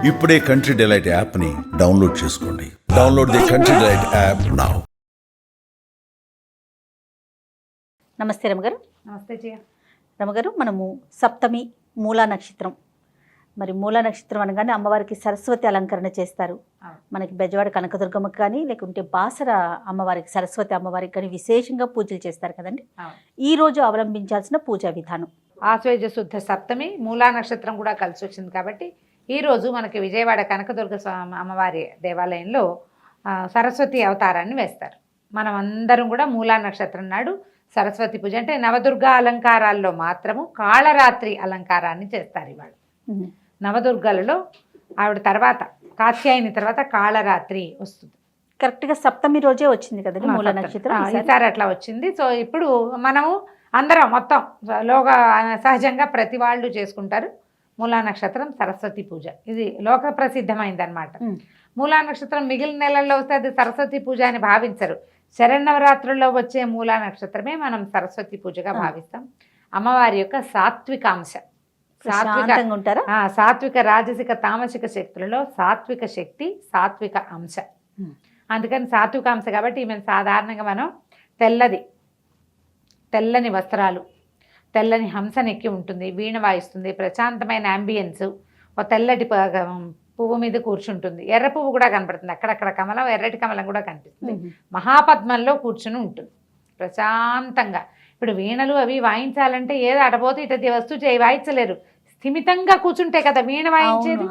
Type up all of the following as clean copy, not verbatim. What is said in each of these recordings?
ఇప్పుడే country delight యాప్ని download చేసుకోండి. Download the country delight app now. నమస్తే రమగారు. నమస్తే జయ. రమగారు, మనము సప్తమి మూలా నక్షత్రం, మరి మూలా నక్షత్రం అనగానే అమ్మవారికి సరస్వతి అలంకరణ చేస్తారు. మనకి బెజవాడ కనకదుర్గమ్మకి కానీ లేకుంటే బాసర అమ్మవారికి సరస్వతి అమ్మవారికి కానీ విశేషంగా పూజలు చేస్తారు కదండి. ఈ రోజు అవలంబించాల్సిన పూజా విధానం ఆశ్వేజ శుద్ధ సప్తమి మూలా నక్షత్రం కూడా కలిసి వచ్చింది కాబట్టి ఈరోజు మనకి విజయవాడ కనకదుర్గ స్వామి అమ్మవారి దేవాలయంలో సరస్వతి అవతారాన్ని వేస్తారు. మనం అందరం కూడా మూలా నక్షత్రం నాడు సరస్వతి పూజ అంటే నవదుర్గా అలంకారాల్లో మాత్రము కాళరాత్రి అలంకారాన్ని చేస్తారు. ఇవాళ నవదుర్గలలో ఆవిడ తర్వాత కాత్యాయని తర్వాత కాళరాత్రి వస్తుంది. కరెక్ట్గా సప్తమి రోజే వచ్చింది కదండి మూలా నక్షత్రం. ఈసారి అట్లా వచ్చింది. సో ఇప్పుడు మనము అందరం మొత్తం లోక సహజంగా ప్రతి వాళ్ళు చేసుకుంటారు మూలా నక్షత్రం సరస్వతి పూజ. ఇది లోక ప్రసిద్ధమైంది అనమాట. మూలా నక్షత్రం మిగిలిన నెలల్లో వస్తే అది సరస్వతి పూజ అని భావించరు. శరన్నవరాత్రుల్లో వచ్చే మూలా నక్షత్రమే మనం సరస్వతి పూజగా భావిస్తాం. అమ్మవారి యొక్క సాత్వికాంశ, సాత్విక రాజసిక తామసిక శక్తులలో సాత్విక శక్తి, సాత్విక అంశ. అందుకని సాత్విక అంశ కాబట్టి ఈమె సాధారణంగా మనం తెల్లని వస్త్రాలు, తెల్లని హంసనెక్కి ఉంటుంది, వీణ వాయిస్తుంది, ప్రశాంతమైన అంబియన్స్, ఒక తెల్లటి పువ్వు మీద కూర్చుంటుంది. ఎర్ర పువ్వు కూడా కనపడుతుంది, అక్కడక్కడ కమలం, ఎర్రటి కమలం కూడా కనిపిస్తుంది. మహాపద్మంలో కూర్చుని ఉంటుంది ప్రశాంతంగా. ఇప్పుడు వీణలు అవి వాయించాలంటే ఏదో అడబోతే ఇట వస్తూ వాయించలేరు. స్థిమితంగా కూర్చుంటే కదా వీణ వాయించేది.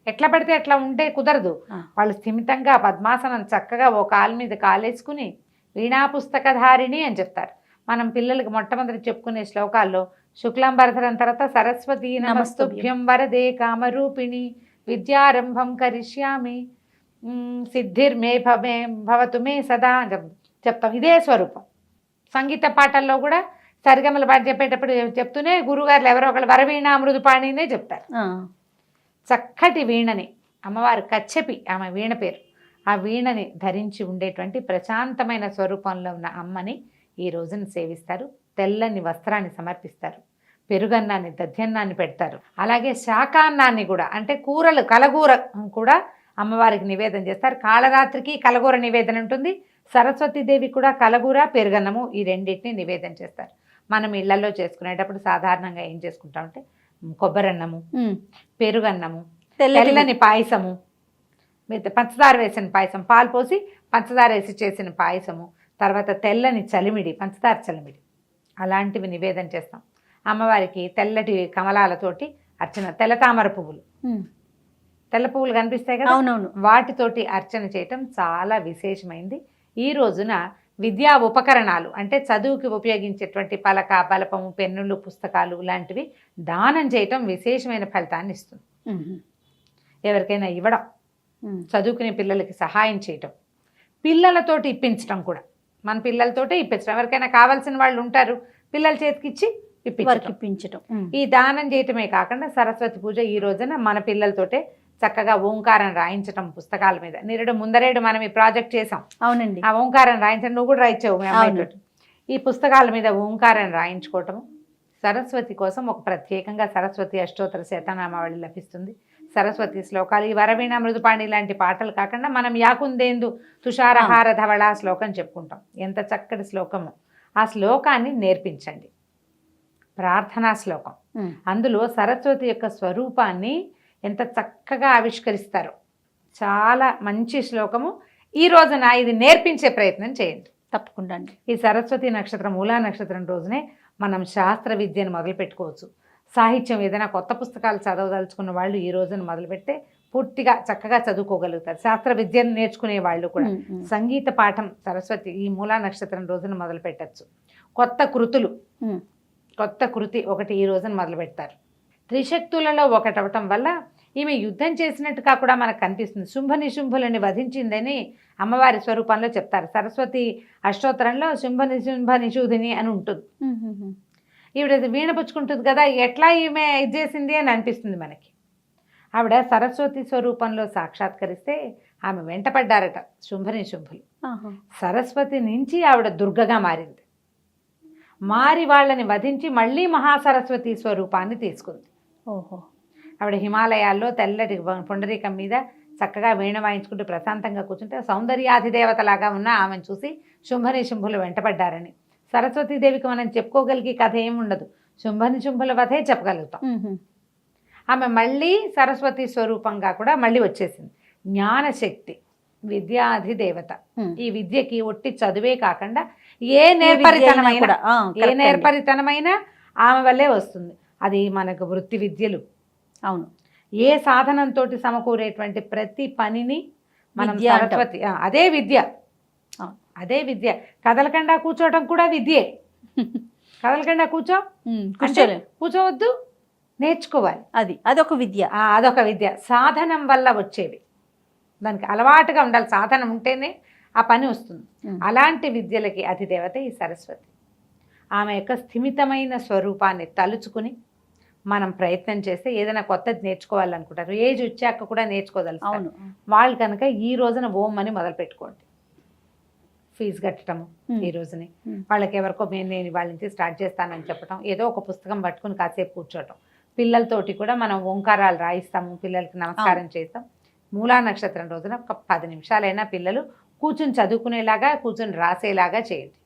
ఎట్లా పడితే ఎట్లా ఉంటే కుదరదు. వాళ్ళు స్థిమితంగా పద్మాసనం చక్కగా ఓ కాలు మీద కాలేసుకుని వీణా పుస్తకధారిణి అని చెప్తారు. మనం పిల్లలకి మొట్టమొదటి చెప్పుకునే శ్లోకాల్లో శుక్లాంబరధరం తర్వాత సరస్వతీ నమస్తుభ్యం వరదే కామరూపిణి విద్యారంభం కరిష్యామి సిద్ధిర్మే భవతు మే సదా అని చెప్తాం. ఇదే స్వరూపం. సంగీత పాటల్లో కూడా సరిగమల పాట చెప్పేటప్పుడు చెప్తూనే గురుగారులు ఎవరో ఒకళ్ళు వరవీణ మృదుపాణినే చెప్తారు. చక్కటి వీణని అమ్మవారు కచ్చెపి, ఆమె వీణ పేరు. ఆ వీణని ధరించి ఉండేటువంటి ప్రశాంతమైన స్వరూపంలో ఉన్న అమ్మని ఈ రోజున సేవిస్తారు. తెల్లని వస్త్రాన్ని సమర్పిస్తారు, పెరుగన్నాన్ని దధ్యన్నాన్ని పెడతారు. అలాగే శాకాన్నాన్ని కూడా అంటే కూరలు కలగూర కూడా అమ్మవారికి నివేదన చేస్తారు. కాళరాత్రికి కలగూర నివేదన ఉంటుంది. సరస్వతీదేవి కూడా కలగూర పెరుగన్నము ఈ రెండింటిని నివేదన చేస్తారు. మనం ఇళ్లలో చేసుకునేటప్పుడు సాధారణంగా ఏం చేసుకుంటామంటే కొబ్బరన్నము, పెరుగన్నము, తెల్లని పాయసము, పంచదార వేసిన పాయసం, పాలు పోసి పంచదార వేసి చేసిన పాయసము, తర్వాత తెల్లని చలిమిడి, పంచదార చలిమిడి, అలాంటివి నివేదన చేస్తాం. అమ్మవారికి తెల్లటి కమలాలతోటి అర్చన, తెల్ల తామర పువ్వులు, తెల్ల పువ్వులు కనిపిస్తాయి కదా, వాటితోటి అర్చన చేయటం చాలా విశేషమైంది. ఈ రోజున విద్యా ఉపకరణాలు అంటే చదువుకి ఉపయోగించేటువంటి పలక, బలపము, పెన్నులు, పుస్తకాలు లాంటివి దానం చేయటం విశేషమైన ఫలితాన్ని ఇస్తుంది. ఎవరికైనా ఇవ్వడం, చదువుకునే పిల్లలకి సహాయం చేయటం, పిల్లలతోటి ఇప్పించడం కూడా, మన పిల్లలతోటే ఇప్పించడం. ఎవరికైనా కావాల్సిన వాళ్ళు ఉంటారు, పిల్లల చేతికి ఇచ్చి ఇప్పించడం. ఈ దానం చేయటమే కాకుండా సరస్వతి పూజ ఈ రోజున మన పిల్లలతోటే చక్కగా ఓంకారం రాయించటం పుస్తకాల మీద. నిరుడు ముందరేడు మనం ఈ ప్రాజెక్ట్ చేసాం. అవునండి, ఆ ఓంకారం రాయించడం నువ్వు కూడా రాయించావు మీ అమ్మాయితో. ఈ పుస్తకాల మీద ఓంకారం రాయించుకోవటము. సరస్వతి కోసం ఒక ప్రత్యేకంగా సరస్వతి అష్టోత్తర శతనామావళి లభిస్తుంది. సరస్వతి శ్లోకాలు, ఈ వరవీణ మృదుపాణి లాంటి పాటలు కాకుండా మనం యాకుందేందు తుషారహార ధవళ శ్లోకం చెప్పుకుంటాం. ఎంత చక్కటి శ్లోకము. ఆ శ్లోకాన్ని నేర్పించండి. ప్రార్థనా శ్లోకం. అందులో సరస్వతి యొక్క స్వరూపాన్ని ఎంత చక్కగా ఆవిష్కరిస్తారో. చాలా మంచి శ్లోకము. ఈ రోజున ఇది నేర్పించే ప్రయత్నం చేయండి తప్పకుండా అండి. ఈ సరస్వతి నక్షత్రం మూలా నక్షత్రం రోజునే మనం శాస్త్ర విద్యను మొదలు పెట్టుకోవచ్చు. సాహిత్యం ఏదైనా కొత్త పుస్తకాలు చదవదలుచుకున్న వాళ్ళు ఈ రోజున మొదలుపెడితే పూర్తిగా చక్కగా చదువుకోగలుగుతారు. శాస్త్ర విద్యను నేర్చుకునే వాళ్ళు కూడా సంగీత పాఠం సరస్వతి ఈ మూలా నక్షత్రం రోజున మొదలు పెట్టచ్చు. కొత్త కృతి ఒకటి ఈ రోజున మొదలు పెడతారు. త్రిశక్తులలో ఒకటవటం వల్ల ఈమె యుద్ధం చేసినట్టుగా కూడా మనకు కనిపిస్తుంది. శుంభ నిశుంభులని వధించిందని అమ్మవారి స్వరూపంలో చెప్తారు. సరస్వతి అష్టోత్తరంలో శుంభ నిశూధిని అని ఉంటుంది. ఈవిడ వీణ పుచ్చుకుంటుంది కదా, ఎట్లా ఈమె ఇది చేసింది అని అనిపిస్తుంది మనకి. ఆవిడ సరస్వతి స్వరూపంలో సాక్షాత్కరిస్తే ఆమె వెంటపడ్డారట శుంభులు. సరస్వతి నుంచి ఆవిడ దుర్గగా మారింది. మారి వాళ్ళని వధించి మళ్ళీ మహాసరస్వతి స్వరూపాన్ని తీసుకుంది. ఆవిడ హిమాలయాల్లో తెల్లటి పుండరీకం మీద చక్కగా వీణ వాయించుకుంటూ ప్రశాంతంగా కూర్చుంటే సౌందర్యాధిదేవతలాగా ఉన్న ఆమెను చూసి శుంభులు వెంటబడ్డారని. సరస్వతీదేవికి మనం చెప్పుకోగలిగే కథ ఏమి ఉండదు, శుంభుల వధే చెప్పగలుగుతాం. ఆమె మళ్ళీ సరస్వతి స్వరూపంగా కూడా మళ్ళీ వచ్చేసింది. జ్ఞానశక్తి, విద్యాధిదేవత. ఈ విద్యకి ఒట్టి చదువే కాకుండా ఏ నేర్పరితనమైన ఆమె వల్లే వస్తుంది. అది మనకు వృత్తి విద్యలు, అవును, ఏ సాధనంతో సమకూరేటువంటి ప్రతి పనిని మనం సరస్వతి, అదే విద్య. అదే విద్య. కదలకుండా కూర్చోవటం కూడా విద్యే. కదలకుండా కూర్చోవద్దు, నేర్చుకోవాలి. అదొక విద్య. అదొక విద్య. సాధనం వల్ల వచ్చేవి, దానికి అలవాటుగా ఉండాలి. సాధనం ఉంటేనే ఆ పని వస్తుంది. అలాంటి విద్యలకి అధిదేవత ఈ సరస్వతి. ఆమె యొక్క స్థిమితమైన స్వరూపాన్ని తలుచుకుని మనం ప్రయత్నం చేస్తే ఏదైనా కొత్తది నేర్చుకోవాలనుకుంటారు, ఏజ్ వచ్చాక కూడా నేర్చుకోగలుగుతారు. అవును, వాళ్ళు కనుక ఈ రోజున ఓం అని మొదలు పెట్టుకోండి. ఫీజు కట్టడము ఈ రోజుని, వాళ్ళకి ఎవరికో నేను వాళ్ళ నుంచి స్టార్ట్ చేస్తానని చెప్పడం, ఏదో ఒక పుస్తకం పట్టుకుని కాసేపు కూర్చోవటం. పిల్లలతోటి కూడా మనం ఓంకారాలు రాయిస్తాము, పిల్లలకి నమస్కారం చేస్తాం. మూలా నక్షత్రం రోజున ఒక 10 నిమిషాలైనా పిల్లలు కూర్చుని చదువుకునేలాగా, కూర్చుని రాసేలాగా చేయండి.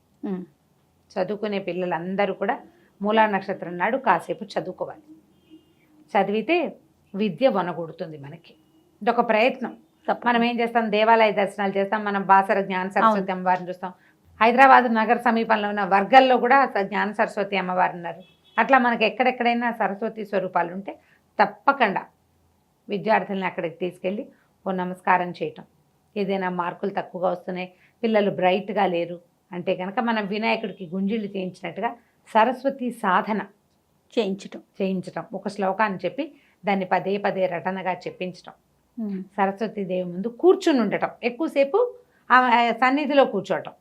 చదువుకునే పిల్లలందరూ కూడా మూలా నక్షత్రం నాడు కాసేపు చదువుకోవాలి. చదివితే విద్య వనగొడుతుంది మనకి. ఇదొక ప్రయత్నం. మనం ఏం చేస్తాం, దేవాలయ దర్శనాలు చేస్తాం, మనం బాసర జ్ఞాన సరస్వతి అమ్మవారిని చూస్తాం. హైదరాబాద్ నగర సమీపంలో ఉన్న వర్గల్లో కూడా జ్ఞాన సరస్వతి అమ్మవారు ఉన్నారు. అట్లా మనకి ఎక్కడెక్కడైనా సరస్వతి స్వరూపాలు ఉంటే తప్పకుండా విద్యార్థులను అక్కడికి తీసుకెళ్ళి ఓ నమస్కారం చేయటం. ఏదైనా మార్కులు తక్కువగా వస్తున్నాయి, పిల్లలు బ్రైట్గా లేరు అంటే కనుక మనం వినాయకుడికి గుంజిళ్ళు చేయించినట్టుగా సరస్వతి సాధన చేయించటం. ఒక శ్లోకాన్ని చెప్పి దాన్ని పదే రటనగా చెప్పించటం. సరస్వతీదేవి ముందు కూర్చుని ఉండటం, ఎక్కువసేపు ఆమె సన్నిధిలో కూర్చోవటం.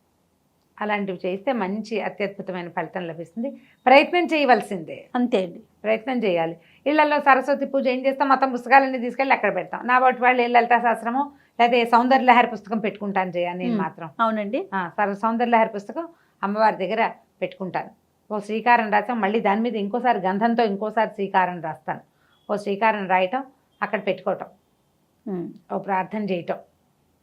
అలాంటివి చేస్తే మంచి అత్యద్భుతమైన ఫలితం లభిస్తుంది. ప్రయత్నం చేయవలసిందే, అంతే అండి, ప్రయత్నం చేయాలి. ఇళ్లలో సరస్వతి పూజ ఏం చేస్తాం, మొత్తం పుస్తకాలన్నీ తీసుకెళ్ళి అక్కడ పెడతాం. నా వాటి వాళ్ళు లలితా శాస్త్రము లేదా సౌందర్యలహరి పుస్తకం పెట్టుకుంటాను చేయాలి నేను మాత్రం. అవునండి, సౌందర్యలహరి పుస్తకం అమ్మవారి దగ్గర పెట్టుకుంటాను. ఓ శ్రీకారం రాసాం, మళ్ళీ దాని మీద ఇంకోసారి గంధంతో ఇంకోసారి శ్రీకారం రాస్తాను. ఓ శ్రీకారం రాయటం, అక్కడ పెట్టుకోవటం, ఓ ప్రార్థన చేయటం.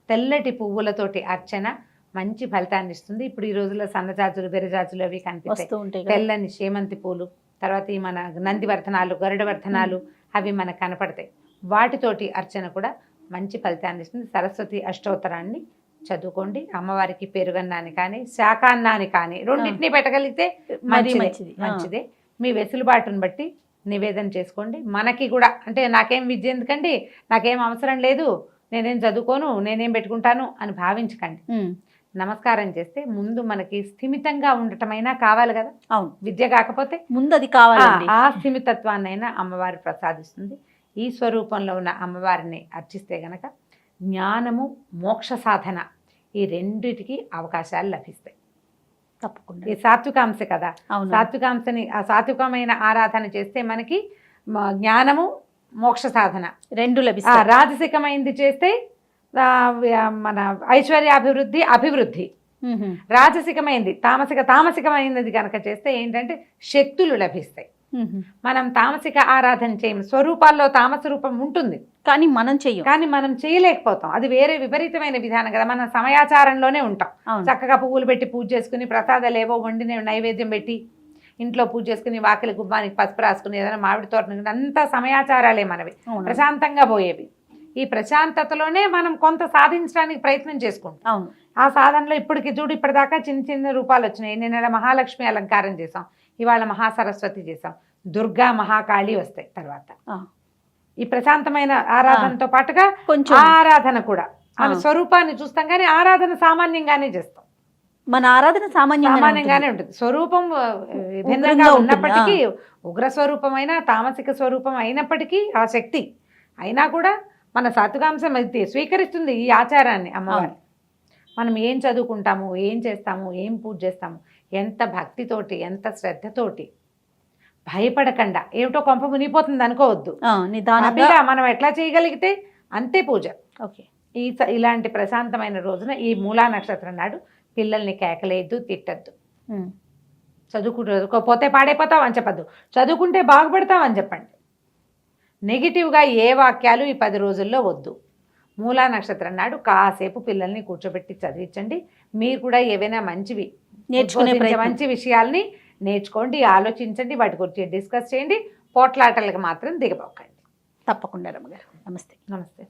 తెల్లటి పువ్వులతోటి అర్చన మంచి ఫలితాన్ని ఇస్తుంది. ఇప్పుడు ఈ రోజుల్లో సన్నజాజులు, బెరజాజులు అవి కనిపిస్తాయి. తెల్లని చేమంతి పూలు, తర్వాత ఈ మన నందివర్ధనాలు, గరుడవర్ధనాలు అవి మనకు కనపడతాయి. వాటితోటి అర్చన కూడా మంచి ఫలితాన్ని ఇస్తుంది. సరస్వతి అష్టోత్తరాన్ని చదువుకోండి. అమ్మవారికి పెరుగన్నాన్ని కానీ శాకాన్నాన్ని కానీ రెండింటినీ పెట్టగలిగితే మంచిదే. మీ వెసులుబాటును బట్టి నివేదన చేసుకోండి. మనకి కూడా అంటే నాకేం విద్య ఎందుకండి, నాకేం అవసరం లేదు, నేనేం చదువుకోను, నేనేం పెట్టుకుంటాను అని భావించకండి. నమస్కారం చేస్తే ముందు మనకి స్థిమితంగా ఉండటమైనా కావాలి కదా. అవును, విద్య కాకపోతే ముందు అది కావాలి. ఆ స్థిమితత్వాన్నైనా అమ్మవారు ప్రసాదిస్తుంది. ఈ స్వరూపంలో ఉన్న అమ్మవారిని అర్చిస్తే గనక జ్ఞానము, మోక్ష సాధన ఈ రెండిటికి అవకాశాలు లభిస్తాయి తప్పకుండా. ఈ సాత్వికాంశ కదా, సాత్వికాంశని ఆ సాత్వికమైన ఆరాధన చేస్తే మనకి జ్ఞానము, మోక్ష సాధన రెండు లభిస్తాయి. రాజసికమైంది చేస్తే మన అభివృద్ధి. రాజసికమైంది తామసికమైనది కనుక చేస్తే ఏంటంటే శక్తులు లభిస్తాయి. మనం తామసిక ఆరాధన చేయము. స్వరూపాల్లో తామస రూపం ఉంటుంది కానీ మనం చేయలేకపోతాం. అది వేరే విపరీతమైన విధానం కదా. మనం సమయాచారంలోనే ఉంటాం. చక్కగా పువ్వులు పెట్టి పూజ చేసుకుని, ప్రసాదాలు ఏవో వండిన నైవేద్యం పెట్టి ఇంట్లో పూజ చేసుకుని, వాకిలి గుబ్బానికి పసుపు రాసుకుని, ఏదైనా మామిడి తోట, అంతా సమయాచారాలే మనవి, ప్రశాంతంగా పోయేవి. ఈ ప్రశాంతతలోనే మనం కొంత సాధించడానికి ప్రయత్నం చేసుకుంటాం. ఆ సాధనలో ఇప్పటిదాకా చిన్న చిన్న రూపాలు వచ్చినాయి. నిన్న మహాలక్ష్మి అలంకారం చేసాం, ఇవాళ మహాసరస్వతి చేసాం, దుర్గా, మహాకాళి వస్తాయి తర్వాత. ఈ ప్రశాంతమైన ఆరాధనతో పాటుగా కొంచెం ఆరాధన కూడా ఆమె స్వరూపాన్ని చూస్తాం కానీ ఆరాధన సామాన్యంగానే చేస్తాం. మన ఆరాధన సామాన్యంగానే ఉంటుంది. స్వరూపం భిన్నంగా ఉన్నప్పటికీ, ఉగ్ర స్వరూపమైన తామసిక స్వరూపం అయినప్పటికీ ఆ శక్తి అయినా కూడా మన సాత్వికాంశం అయితే స్వీకరిస్తుంది ఈ ఆచారాన్ని అమ్మవారి. మనం ఏం చదువుకుంటాము, ఏం చేస్తాము, ఏం పూజ చేస్తాము, ఎంత భక్తితోటి, ఎంత శ్రద్ధతోటి, భయపడకుండా, ఏమిటో కొంప మునిగిపోతుంది అనుకోవద్దు, నిదానంగా మనం ఎట్లా చేయగలిగితే అంతే పూజ. ఓకే, ఇలాంటి ప్రశాంతమైన రోజున ఈ మూలా నక్షత్రం నాడు పిల్లల్ని కేకలేద్దు, తిట్టద్దు. చదువుకోపోతే పాడైపోతావు అని చెప్పద్దు, చదువుకుంటే బాగుపడతావు అని చెప్పండి. నెగిటివ్గా ఏ వాక్యాలు ఈ 10 రోజుల్లో వద్దు. మూలా నక్షత్రం నాడు కాసేపు పిల్లల్ని కూర్చోబెట్టి చదివించండి. మీరు కూడా ఏవైనా మంచివి నేర్చుకునే ప్రయత్నం. మంచి విషయాల్ని నేర్చుకోండి, ఆలోచించండి, వాటి గురించి డిస్కస్ చేయండి. పోట్లాటలకు మాత్రం దిగబోకండి. తప్పకుండా రమ్మగారు. నమస్తే. నమస్తే.